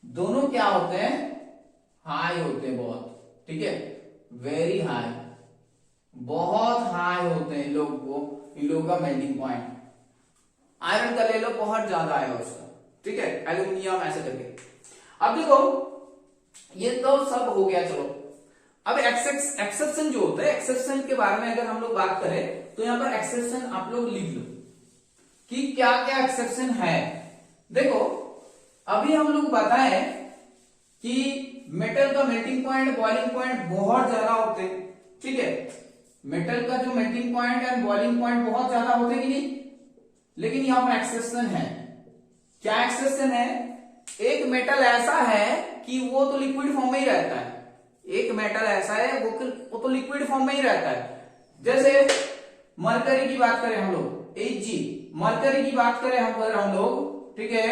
दोनों क्या होते हैं, हाई होते हैं बहुत, ठीक है, वेरी हाई, बहुत हाई होते हैं इन लोगों का मेल्टिंग पॉइंट। आयरन का ले लो, बहुत ज्यादा आएगा उसका, ठीक है, एल्यूमिनियम ऐसे करके। अब देखो ये तो सब हो गया, चलो अब एक्सेप्शन जो होता है, एक्सेप्शन के बारे में अगर हम लोग बात करें तो यहां पर एक्सेप्शन आप लोग लिख लो कि क्या क्या एक्सेप्शन है। देखो अभी हम लोग बताए कि मेटल का मेल्टिंग पॉइंट, बॉइलिंग पॉइंट बहुत ज्यादा होते हैं, ठीक है, मेटल का जो melting point and boiling point बहुत ज्यादा होते कि नहीं, लेकिन यहां पर एक्सेप्शन है। क्या एक्सेप्शन है, एक मेटल ऐसा है कि वो तो लिक्विड फॉर्म में ही रहता है, एक मेटल ऐसा है वो तो लिक्विड फॉर्म में ही रहता है। जैसे मरकरी की बात करें हम लोग, Hg, मरकरी की बात करें हम लोग, ठीक है,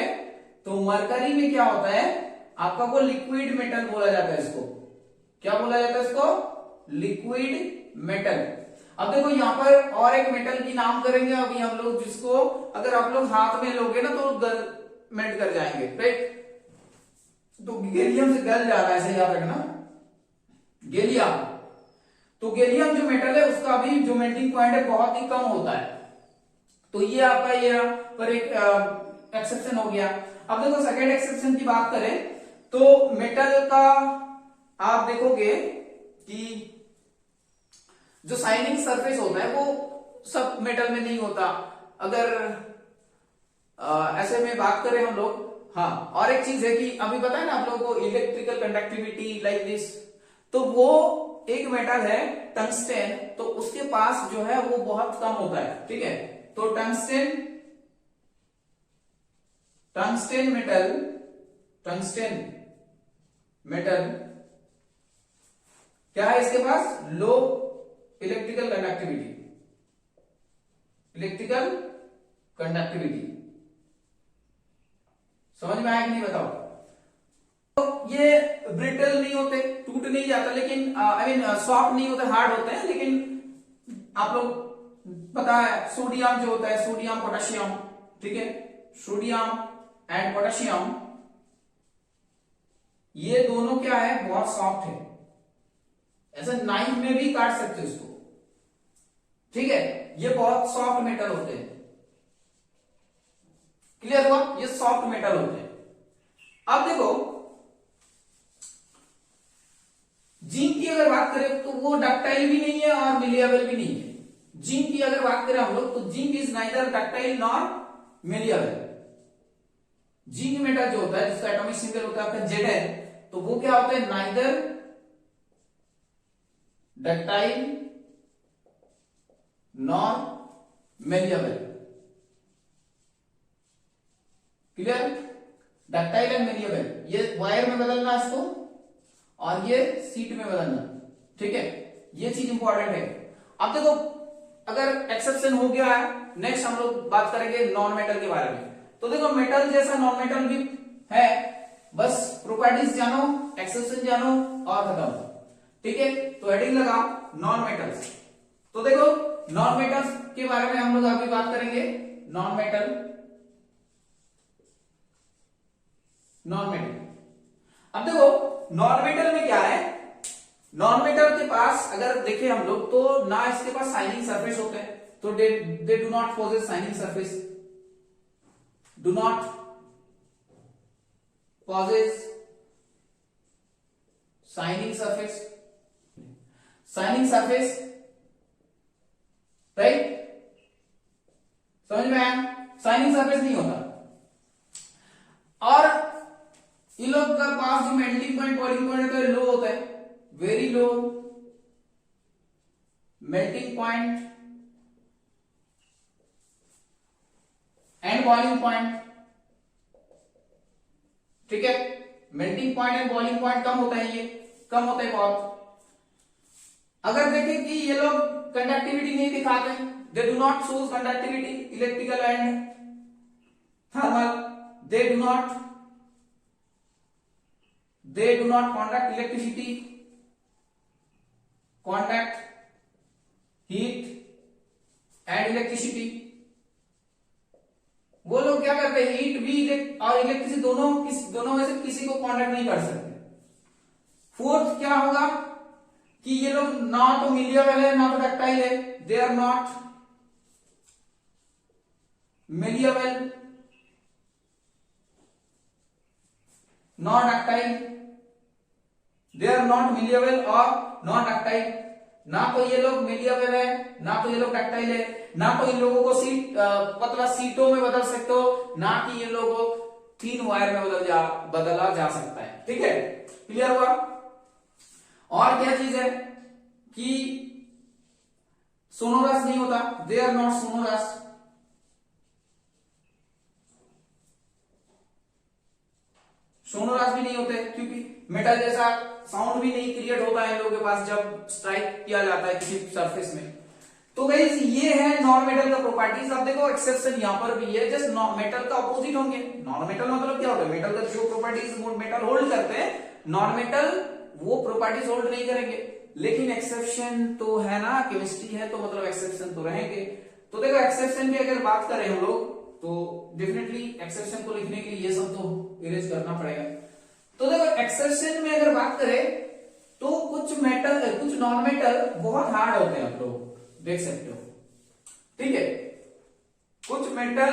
तो मरकरी में क्या होता है आपका, वो लिक्विड मेटल बोला जाता है, इसको क्या बोला जाता है, इसको लिक्विड मेटल। अब देखो यहां पर और एक मेटल की नाम करेंगे अभी हम लोग, जिसको अगर आप लोग हाथ में लोगे ना तो मेल्ट कर जाएंगे, राइट, तो गैलियम से गल जा रहा है, ऐसे याद रखना, गैलियम। तो गैलियम जो मेटल है उसका भी जो मेल्टिंग पॉइंट है बहुत ही कम होता है। तो ये आपका ये पर एक एक्सेप्शन हो गया। अब देखो सेकेंड एक्सेप्शन की बात करें तो मेटल का आप देखोगे कि जो शाइनिंग सरफेस होता है वो सब मेटल में नहीं होता। अगर ऐसे में बात करें हम लोग, हाँ, और एक चीज है कि अभी पता है ना आप लोगों को इलेक्ट्रिकल कंडक्टिविटी लाइक दिस, तो वो एक मेटल है टंगस्टेन, तो उसके पास जो है वो बहुत कम होता है, ठीक है, तो टंगस्टेन मेटल क्या है, इसके पास लो इलेक्ट्रिकल कंडक्टिविटी। समझ में आया कि नहीं, बताओ। तो ये ब्रिटल नहीं होते, टूट नहीं जाता, लेकिन आई मीन सॉफ्ट नहीं होते, हार्ड होते हैं, लेकिन आप लोग पता है सोडियम जो होता है, सोडियम पोटेशियम, ठीक है, सोडियम एंड पोटेशियम, ये दोनों क्या है, बहुत सॉफ्ट है, ऐसा नाइफ में भी काट सकते हो इसको, ठीक है, ये बहुत सॉफ्ट मेटल होते हैं, क्लियर हुआ, ये सॉफ्ट मेटल होते हैं। अब देखो जिंक की अगर बात करें तो वो डक्टाइल भी नहीं है और मिलिएबल भी नहीं है। जिंक की अगर बात करें हम लोग तो zinc is neither ductile nor malleable. Zinc metal जो होता है जिसका एटॉमिक सिंबल होता है आपका Zn, तो वो क्या होता है, neither ductile nor malleable. Clear? Ductile and malleable, ये वायर में बदलना इसको और ये सीट में बदलना, ठीक है, ये चीज इंपॉर्टेंट है। अब देखो अगर एक्सेप्शन हो गया है, नेक्स्ट हम लोग बात करेंगे नॉन मेटल के बारे में। तो देखो मेटल जैसा नॉन मेटल भी है, बस प्रॉपर्टीज जानो, एक्सेप्शन जानो और खत्म, ठीक है। तो हेडिंग लगाओ नॉन मेटल्स। तो देखो नॉन मेटल्स के बारे में हम लोग अभी बात करेंगे। नॉन मेटल, नॉन मेटल, अब देखो नॉन मेटल में क्या है, नॉन मेटल के पास अगर देखें हम लोग तो ना इसके पास शाइनिंग सरफेस होते हैं, तो they do not possess shining surface, do not possess shining surface, shining surface, right, समझ में आया, शाइनिंग सरफेस नहीं होता। और इन लोग का पास जो मेल्टिंग पॉइंट बॉइलिंग पॉइंट है तो लो होता है, very low melting point and boiling point, ठीक है। Melting point and boiling point कम होता है, ये कम होता है बहुत। अगर देखें कि ये लोग कंडक्टिविटी नहीं दिखाते, they do not shows conductivity electrical and thermal, they do not conduct electricity, conduct heat and electricity। वो लोग क्या करते हैं, हीट भी और इलेक्ट्रिसिटी दोनों में से किसी को कॉन्डक्ट नहीं कर सकते। फोर्थ क्या होगा कि ये लोग ना तो मिलिएबल है ना तो डक्टाइल है, they are not malleable not ductile, they are not malleable और नॉट डक्टाइल। ना तो ये लोग मिलिएबल है ना तो ये लोग डक्टाइल है, ना तो इन लोगों को पतला सीटों में बदल सकते हो, ना कि ये लोगों को थीन वायर में बदला जा सकता है, ठीक है, क्लियर हुआ। और क्या चीज है कि सोनोरस नहीं होता, they are not sonorous, sonorous भी नहीं होते क्योंकि मेटल जैसा साउंड भी नहीं क्रिएट होता है इन लोगों के पास जब स्ट्राइक किया जाता है किसी सरफेस में। तो गाइस ये है नॉन मेटल का प्रॉपर्टीज। अब देखो एक्सेप्शन यहां पर भी है, जस्ट मेटल का ऑपोजिट होंगे। नॉन मेटल मतलब क्या होता है, मेटल का जो प्रॉपर्टीज मेटल होल्ड करते हैं, नॉन मेटल वो प्रॉपर्टीज होल्ड नहीं करेंगे। लेकिन एक्सेप्शन तो है ना, केमिस्ट्री है तो मतलब एक्सेप्शन तो रहेंगे। तो देखो एक्सेप्शन की अगर बात करें हम लोग तो डेफिनेटली एक्सेप्शन को लिखने के लिए ये सब तो इरेज करना पड़ेगा। तो देखो एक्सेप्शन में अगर बात करें तो कुछ नॉन मेटल बहुत हार्ड होते हैं, आप लोग देख सकते हो, ठीक है। कुछ मेटल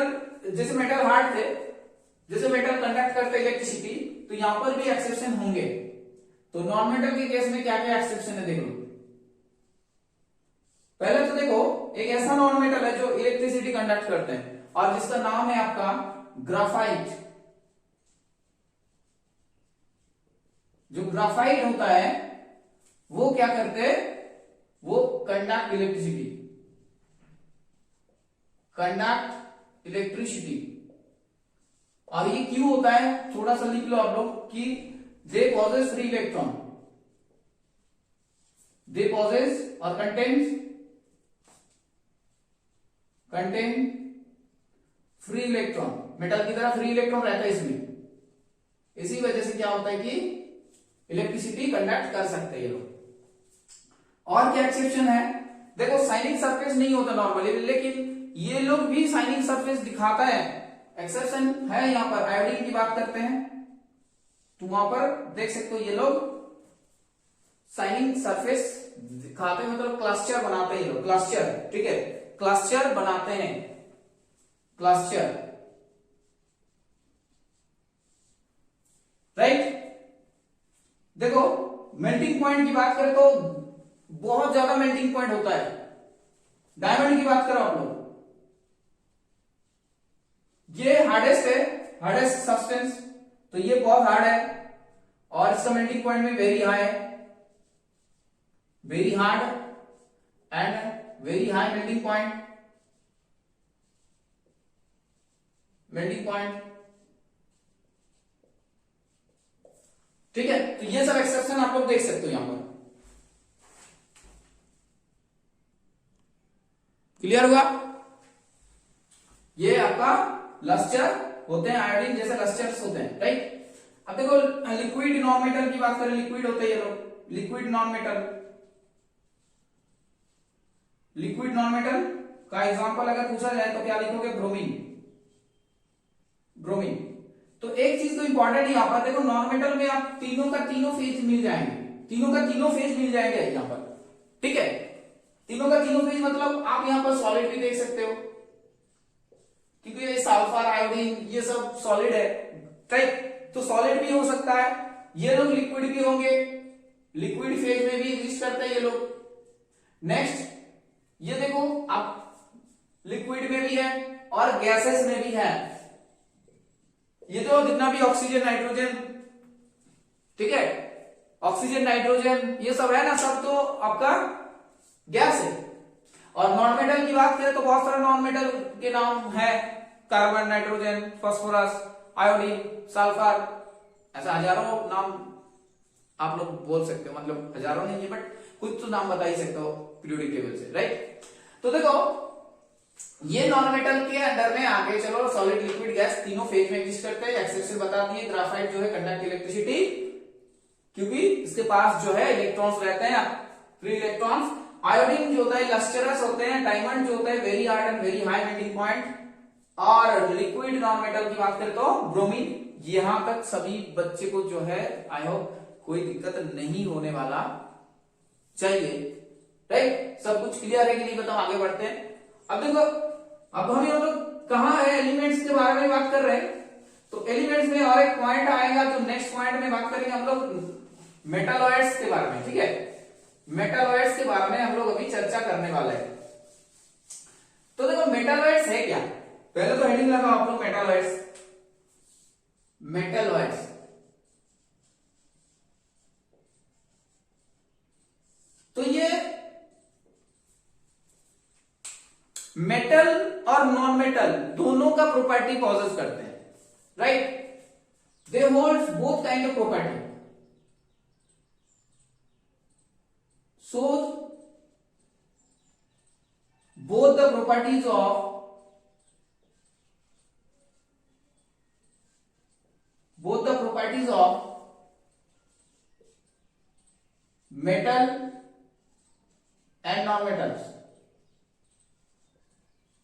जैसे मेटल हार्ड थे, जैसे मेटल कंडक्ट करते इलेक्ट्रिसिटी, तो यहां पर भी एक्सेप्शन होंगे। तो नॉन मेटल के केस में क्या क्या एक्सेप्शन है देख लो। पहले तो देखो एक ऐसा नॉन मेटल है जो इलेक्ट्रिसिटी कंडक्ट करते हैं और जिसका नाम है आपका ग्राफाइट। जो ग्राफाइट होता है वो क्या करते हैं, वो कंडक्ट इलेक्ट्रिसिटी। और ये क्यों होता है थोड़ा सा लिख लो आप लोग कि दे पॉजेस फ्री इलेक्ट्रॉन, दे पॉजेस और कंटेन फ्री इलेक्ट्रॉन। मेटल की तरह फ्री इलेक्ट्रॉन रहता है इसमें, इसी वजह से क्या होता है कि इलेक्ट्रिसिटी कंडक्ट कर सकते हैं ये लोग। और क्या एक्सेप्शन है, देखो शाइनिंग सरफेस नहीं होता नॉर्मली, लेकिन ये लोग भी शाइनिंग सरफेस दिखाता है। एक्सेप्शन है यहां पर, आयोडीन की बात करते हैं तो वहां पर देख सकते हो ये लोग शाइनिंग सरफेस दिखाते हैं, मतलब क्लस्टर बनाते हैं ये लोग, क्लस्टर, ठीक है, क्लस्टर बनाते हैं, क्लस्टर, राइट। देखो मेल्टिंग पॉइंट की बात करें तो बहुत ज्यादा मेल्टिंग पॉइंट होता है। डायमंड की बात करो आप लोग, ये हार्डेस्ट है, हार्डेस्ट सब्सटेंस, तो ये बहुत हार्ड है और इसका मेल्टिंग पॉइंट में वेरी हाई है, very hard and very high melting point, melting point. ठीक है, तो ये सब एक्सेप्शन आप लोग देख सकते हो यहां पर। क्लियर हुआ? ये आपका लस्टर होते हैं, आयोडीन जैसे लस्टर्स होते हैं, राइट। अब देखो लिक्विड नॉन मेटल की बात करें, लिक्विड होते हैं ये लोग, liquid non metal. Liquid non metal का एग्जांपल अगर पूछा जाए तो क्या लिखोगे? Bromine, bromine. तो एक चीज तो इंपॉर्टेंट यहां पर देखो, नॉन मेटल में आप तीनों का तीनों फेज मिल जाएंगे, तीनों का तीनों फेज मिल जाएंगे यहां पर, ठीक है। तीनों का तीनों फेज मतलब आप यहां पर सॉलिड भी देख सकते हो, क्योंकि ये सल्फर आयोडीन ये सब सॉलिड है, राइट। तो सॉलिड भी हो सकता है, ये लोग लिक्विड भी होंगे, लिक्विड फेज में भी एग्जिस्ट करते हैं ये लोग। नेक्स्ट ये देखो आप लिक्विड में भी है और गैसेस में भी है, ये जो जितना भी ऑक्सीजन नाइट्रोजन, ठीक है, ऑक्सीजन नाइट्रोजन ये सब है ना, सब तो आपका गैस है। और नॉन मेटल की बात करें तो बहुत सारे नॉन मेटल के नाम है, carbon, nitrogen, phosphorus, iodine, sulphur, ऐसा हजारों नाम आप लोग बोल सकते हो, मतलब हजारों नहीं है बट कुछ तो नाम बता ही सकते हो पीरियोडिक टेबल से, राइट। तो देखो ये नॉन मेटल के अंडर में आगे चलो, सॉलिड लिक्विड गैस तीनों फेज में एग्जिस्ट करते हैं। एक्सेप्शन बता दिए, ग्राफाइट जो है कंडक्ट इलेक्ट्रिसिटी, क्योंकि इसके पास जो है इलेक्ट्रॉन्स रहते हैं, फ्री इलेक्ट्रॉन्स। आयोडीन जो होता है लस्टरस होते हैं, डायमंड जो होता है very hard and very high melting point, और लिक्विड नॉन मेटल की बात करें तो ब्रोमीन। यहां तक सभी बच्चे को जो है आई होप कोई दिक्कत नहीं होने वाला चाहिए, राइट। सब कुछ क्लियर है कि नहीं बताओ, आगे बढ़ते हैं। अब देखो अब हम लोग कहां है, एलिमेंट्स के बारे में बात कर रहे हैं, तो एलिमेंट्स में और एक पॉइंट आएगा, जो नेक्स्ट पॉइंट में बात करेंगे हम लोग मेटालॉइड्स के बारे में, ठीक है। मेटालॉइड्स के बारे में हम लोग अभी चर्चा करने वाले हैं। तो देखो मेटालॉइड्स है क्या, पहले तो हेडिंग लगाओ आप लोग, मेटालॉइड्स। मेटालॉइड्स तो ये मेटल और नॉन मेटल दोनों का प्रॉपर्टी पॉजेस करते हैं, right. They hold both kind of property, so both the properties of metal and non metals,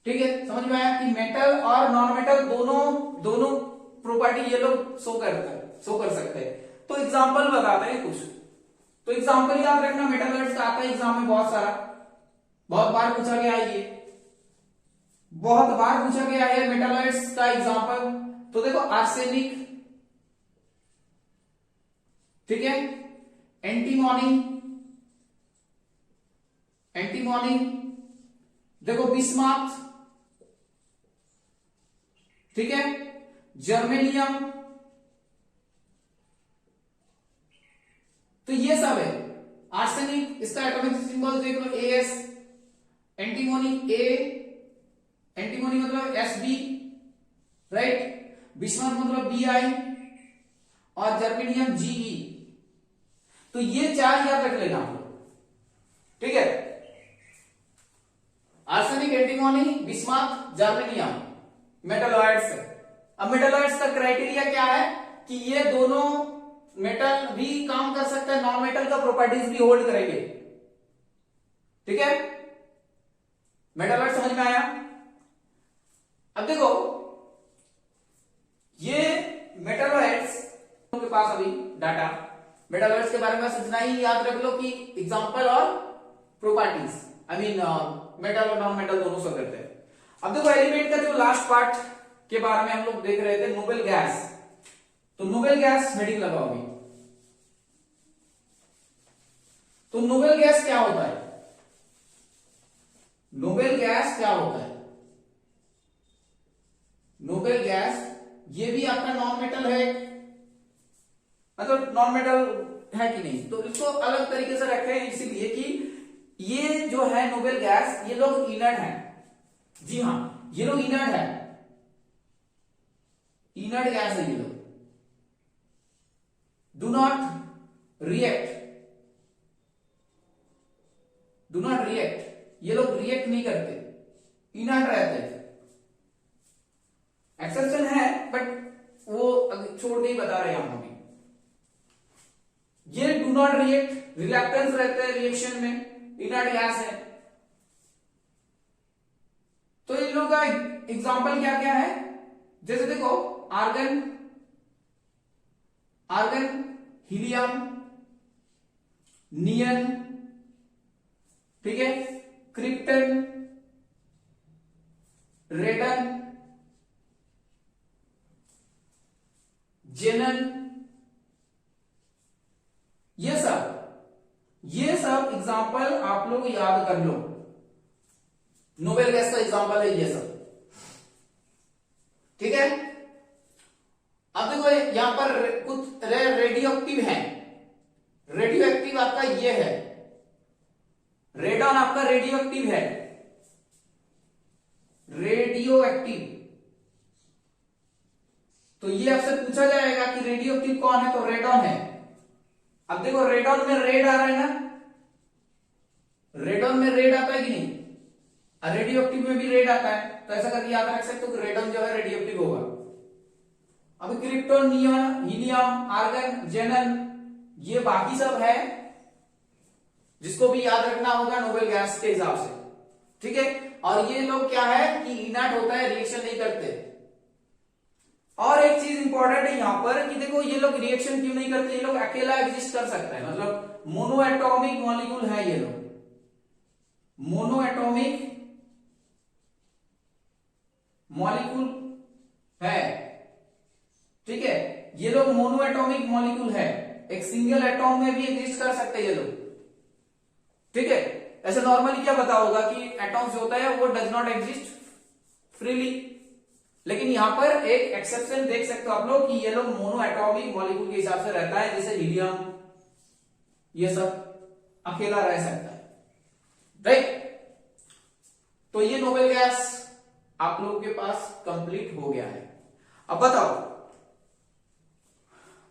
ठीक है। समझ में आया कि मेटल और नॉन मेटल दोनों प्रॉपर्टी ये लोग शो कर सकते हैं। तो एग्जांपल बताते हैं कुछ, तो एग्जांपल याद रखना, मेटालॉइड्स का आता है एग्जाम में बहुत सारा, बहुत बार पूछा गया है, ये बहुत बार पूछा गया है मेटालॉइड्स का एग्जांपल। तो देखो आर्सेनिक, ठीक है, एंटीमोनी, देखो बिस्माथ, ठीक है, जर्मेनियम, तो ये सब है। आर्सेनिक इसका एटॉमिक सिंबल देख लो AS, एंटीमोनी A, एंटीमोनी मतलब SB, राइट, बिस्माथ मतलब BI और जर्मेनियम GE। तो ये चार याद रख लेना आप लोग, ठीक है। आर्सेनिक, एंटीमोनी, बिस्माथ, जर्मेनियम मेटालॉइड्स है। अब मेटालॉइड्स का क्राइटेरिया क्या है कि ये दोनों मेटल भी काम कर सकता है, नॉन मेटल का प्रॉपर्टीज भी होल्ड करेंगे, ठीक है। मेटालॉइड समझ में आया। अब देखो ये मेटालॉइड्स के पास अभी डाटा, मेटालॉइड्स के बारे में बस इतना ही याद रख लो कि एग्जांपल और प्रॉपर्टीज, आई मीन मेटल और नॉन मेटल दोनों से करते हैं। अब देखो एलिमेंट का जो लास्ट पार्ट के बारे में हम लोग देख रहे थे, नोबेल गैस। तो नोबेल गैस हेडिंग लगाओ अभी, तो नोबेल गैस क्या होता है? नोबेल गैस क्या होता है? नोबेल गैस ये भी आपका नॉन मेटल है, मतलब नॉन मेटल है कि नहीं, तो इसको अलग तरीके से रखे हैं इसीलिए कि ये जो है नोबेल गैस, ये लोग इनर्ट हैं। जी हां, ये लोग इनर्ट है, इनर्ट गैस है ये लोग, do not react, do not react, ये लोग रिएक्ट नहीं करते, इनर्ट रहते हैं। एक्सेप्शन है बट वो छोड़ के ही बता रहे हैं हम अभी। ये डू नॉट रिएक्ट, रिलैक्टेंस रहते हैं रिएक्शन में, इनर्ट गैस है। तो इन लोगों का एग्जांपल क्या क्या है, जैसे देखो आर्गन, आर्गन, हीलियम, नियन, ठीक है, क्रिप्टन, रेडन, जेनन, ये सब एग्जांपल आप लोग याद कर लो। नोबेल गैस का एग्जांपल है ये सब, ठीक है। अब देखो यहां पर कुछ रेडियो एक्टिव है, रेडियो एक्टिव आपका ये है, रेडॉन आपका रेडियो एक्टिव है, रेडियो एक्टिव। तो ये आपसे पूछा जाएगा कि रेडियो एक्टिव कौन है, तो रेडॉन है। अब देखो रेडॉन में रेड आ रहा है ना, रेडॉन में रेड आता है कि नहीं, रेडियो एक्टिव में भी रेड आता है, तो ऐसा करके याद रख सकते हो कि रेडॉन जो है रेडियो एक्टिव होगा। अब क्रिप्टोन, नियॉन, हीलियम, आर्गन, जेनन, ये बाकी सब है जिसको भी याद रखना होगा नोबेल गैस के हिसाब से, ठीक है। और ये लोग क्या है कि इनर्ट होता है, रिएक्शन नहीं करते। और एक चीज इंपॉर्टेंट है यहां पर कि देखो ये लोग रिएक्शन क्यों नहीं करते, ये लोग अकेला एग्जिस्ट कर सकता है, मतलब मोनो एटॉमिक मॉलिक्यूल है ये लोग, मोनो एटॉमिक मॉलिक्यूल है, ठीक है। ये लोग मोनो एटॉमिक मॉलिक्यूल है, एक सिंगल एटॉम में भी एग्जिस्ट कर सकते हैं ये लोग, ठीक है। ऐसे नॉर्मली क्या पता होगा कि एटॉम्स जो होता है वो डज नॉट एग्जिस्ट फ्रीली, लेकिन यहां पर एक एक्सेप्शन देख सकते हो आप लोग कि ये लोग मोनो एटॉमिक मॉलिक्यूल के हिसाब से रहता है, जैसे हीलियम, ये सब अकेला रह सकता है, राइट। तो ये नोबेल गैस आप लोगों के पास कंप्लीट हो गया है। अब बताओ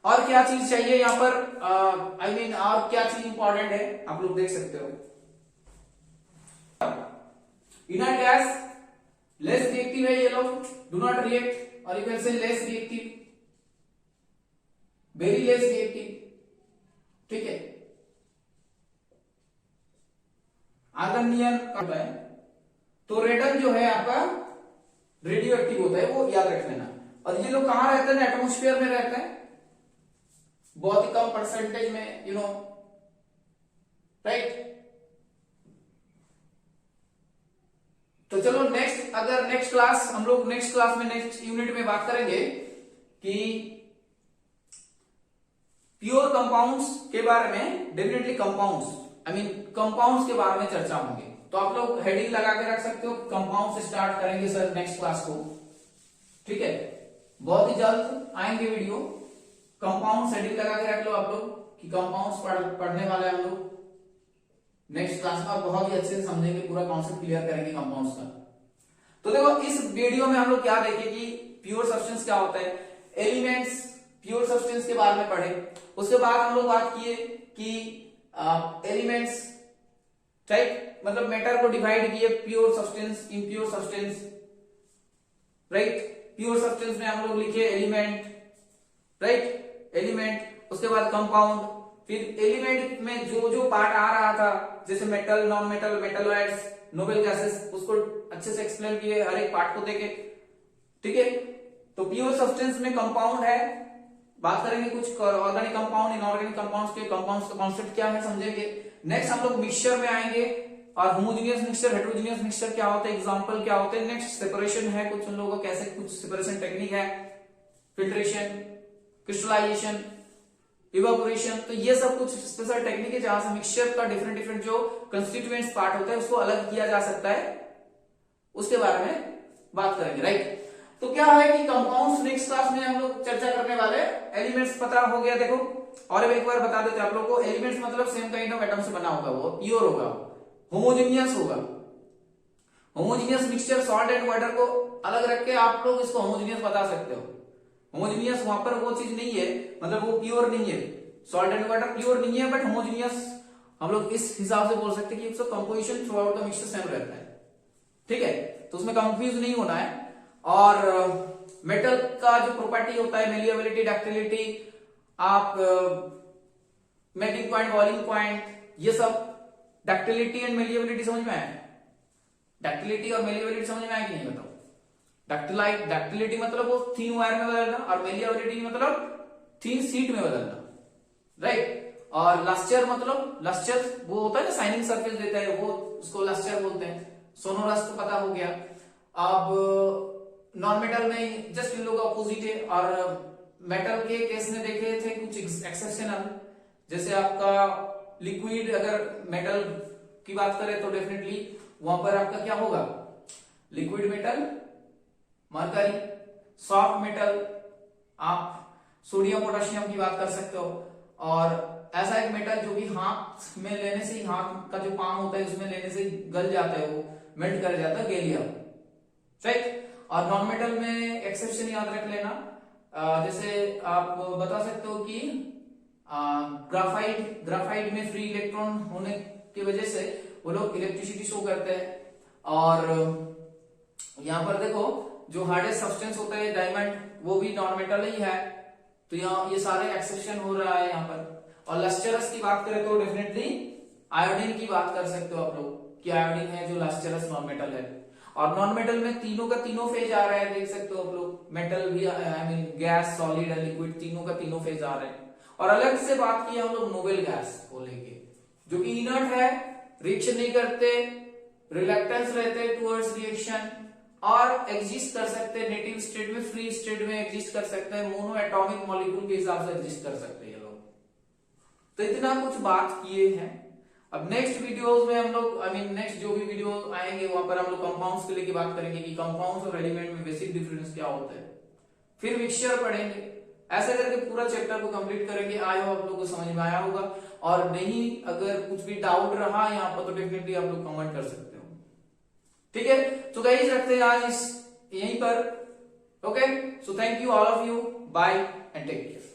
और क्या चीज चाहिए यहां पर, आई मीन और क्या चीज इंपॉर्टेंट है, आप लोग देख सकते हो। इनर्ट गैस लेस रिएक्टिव है ये लोग, डू नॉट रिएक्ट, और you can say less reactive, very less reactive, ठीक है। आर्गन, नियन होता है, तो रेडन जो है आपका रेडियो एक्टिव होता है, वो याद रख लेना। और ये लोग कहां रहते हैं, एटमोस्फेयर में रहते हैं, बहुत ही कम परसेंटेज में, यू नो, राइट। तो चलो नेक्स्ट, अगर नेक्स्ट क्लास हम लोग नेक्स्ट क्लास में नेक्स्ट यूनिट में बात करेंगे कि प्योर कंपाउंड्स के बारे में, definitely compounds, I mean compounds के बारे में चर्चा होंगे। तो आप लोग हेडिंग लगा के रख सकते हो, कंपाउंड से स्टार्ट करेंगे सर नेक्स्ट क्लास को, ठीक है। बहुत ही जल्द आएंगे वीडियो, कंपाउंड हेडिंग लगा के रख लो आप लोग कि कंपाउंड्स पढ़ने वाले हम लोग नेक्स्ट क्लास में, और बहुत ही अच्छे से समझेंगे, पूरा कॉन्सेप्ट क्लियर करेंगे कंपाउंड्स का। तो देखो इस वीडियो में हम लोग क्या देखें कि प्योर सब्सटेंस क्या होता है, एलिमेंट्स, प्योर सब्सटेंस के बारे में पढ़े। उसके बाद हम लोग बात किए कि एलिमेंट्स, राइट, मतलब मैटर को डिवाइड किए, pure substance, impure substance, right. Pure substance में हम लोग लिखे एलिमेंट, राइट, एलिमेंट। उसके बाद कंपाउंड, फिर एलिमेंट में जो जो पार्ट आ रहा था, जैसे metal, non metal, metalloids, noble gases, उसको अच्छे से एक्सप्लेन किए, हर एक पार्ट को देखे, ठीक है। तो प्योर सब्सटेंस में कंपाउंड है, बात करेंगे कुछ ऑर्गेनिक कंपाउंड, इनऑर्गेनिक कंपाउंड्स के, कंपाउंड्स का कॉन्सेप्ट क्या है समझेंगे। नेक्स्ट हम लोग मिक्सचर में आएंगे, और होमोजेनियस मिक्सचर, हेटेरोजेनियस मिक्सचर क्या होता है, एग्जांपल क्या होते हैं। नेक्स्ट सेपरेशन है कुछ उन लोगों का, कैसे कुछ सेपरेशन टेक्निक है, फिल्ट्रेशन, क्रिस्टलाइजेशन, इवापोरेशन। तो ये सब कुछ स्पेशल टेक्निक है जहां से मिक्सचर का डिफरेंट डिफरेंट जो कंस्टिट्यूएंट्स पार्ट होता है उसको अलग किया जा सकता है, उसके बारे में बात करेंगे, राइट। तो क्या है कि कंपाउंड्स नेक्स्ट क्लास में हम लोग चर्चा करने वाले। एलिमेंट्स पता हो गया, देखो और एक बार बता देते हैं आप लोग को। एलिमेंट्स मतलब सेम काइंड ऑफ एटम से बना होगा, वो प्योर होगा, होमोजेनियस होगा। Homogeneous mixture salt and water को अलग रख के आप लोग इसको होमोजेनियस बता सकते हो। होमोजेनियस वहां पर वो चीज नहीं है, मतलब वो प्योर नहीं है, सॉल्ट एंड वाटर प्योर नहीं है, बट होमोजेनियस हम लोग इस हिसाब से बोल सकते हैं कि इसका composition through out the mixture same रहता है, ठीक है। तो उसमें कंफ्यूज नहीं होना है। और मेटल का जो प्रॉपर्टी होता है, मेलिएबिलिटी, डक्टिलिटी, आप मेल्टिंग पॉइंट, बॉइलिंग पॉइंट, ये सब डक्टिलिटी एंड मेलिएबिलिटी समझ में आया? डक्टिलिटी और मेलिएबिलिटी समझ में आया कि नहीं बताओ? डक्टिलिटी मतलब वो थिन वायर में बदलना, और मेलिएबिलिटी मतलब थिन शीट में बदलना, राइट। और लस्टर मतलब, लस्टर वो होता है ना शाइनिंग सरफेस देता है, वो उसको लस्टर बोलते हैं। सोनोरस तो पता हो गया। अब नॉन मेटल में जस्ट इन लोग का अपोजिट है। और मेटल के केस में देखे थे कुछ एक्सेप्शनल, जैसे आपका लिक्विड, अगर मेटल की बात करें तो डेफिनेटली वहां पर आपका क्या होगा, liquid metal mercury. Soft metal आप सोडियम पोटेशियम की बात कर सकते हो। और ऐसा एक मेटल जो कि हाथ में लेने से ही, हाथ का जो पाम होता है उसमें लेने से गल जाता है, वो मेल्ट कर जाता है, गैलियम, राइट। और नॉन मेटल में एक्सेप्शन याद रख लेना, जैसे आप बता सकते हो कि ग्राफाइट में फ्री इलेक्ट्रॉन होने की वजह से वो लोग इलेक्ट्रिसिटी शो करते हैं। और यहां पर देखो जो हार्डेस्ट सब्सटेंस होता है डायमंड, वो भी नॉन मेटल ही है। तो यहाँ ये सारे एक्सेप्शन हो रहा है यहाँ पर। और लस्टरस की बात करें तो डेफिनेटली आयोडीन की बात कर सकते हो आप लोग कि आयोडीन है जो लस्टरस नॉन मेटल है। और नॉन मेटल में तीनों का तीनों फेज आ रहा है, देख सकते हो आप लोग। मेटल भी, I mean gas, solid and liquid, तीनों का तीनों फेज आ रहे हैं। और अलग से बात की हम लोग नोबेल गैस को लेके, जो कि इनर्ट है, रिएक्शन नहीं करते, रिलक्टेंस रहते टुवर्ड्स रिएक्शन, और एग्जिस्ट कर सकते हैं नेटिव स्टेट में, फ्री स्टेट में एग्जिस्ट कर सकते हैं, मोनो एटॉमिक मॉलिक्यूल के हिसाब से एग्जिस्ट कर सकते हैं ये लोग। तो इतना कुछ बात किए हैं। अब नेक्स्ट वीडियोस में हम लोग, आई मीन नेक्स्ट जो भी वीडियो आएंगे वहां पर हम लोग कंपाउंड्स के लिए बात करेंगे कि कंपाउंड्स और एलिमेंट में बेसिक डिफरेंस क्या होता है। फिर मिक्सचर पढ़ेंगे। ऐसे करके पूरा चैप्टर को कंप्लीट करेंगे। आई होप आप लोगों को समझ में आया होगा। और नहीं, अगर कुछ भी डाउट रहा यहाँ पर तो डेफिनेटली आप लोग कमेंट कर सकते हो, ठीक है। तो गाइस रखते हैं आज यहीं पर, okay. So thank you all of you, bye and take care.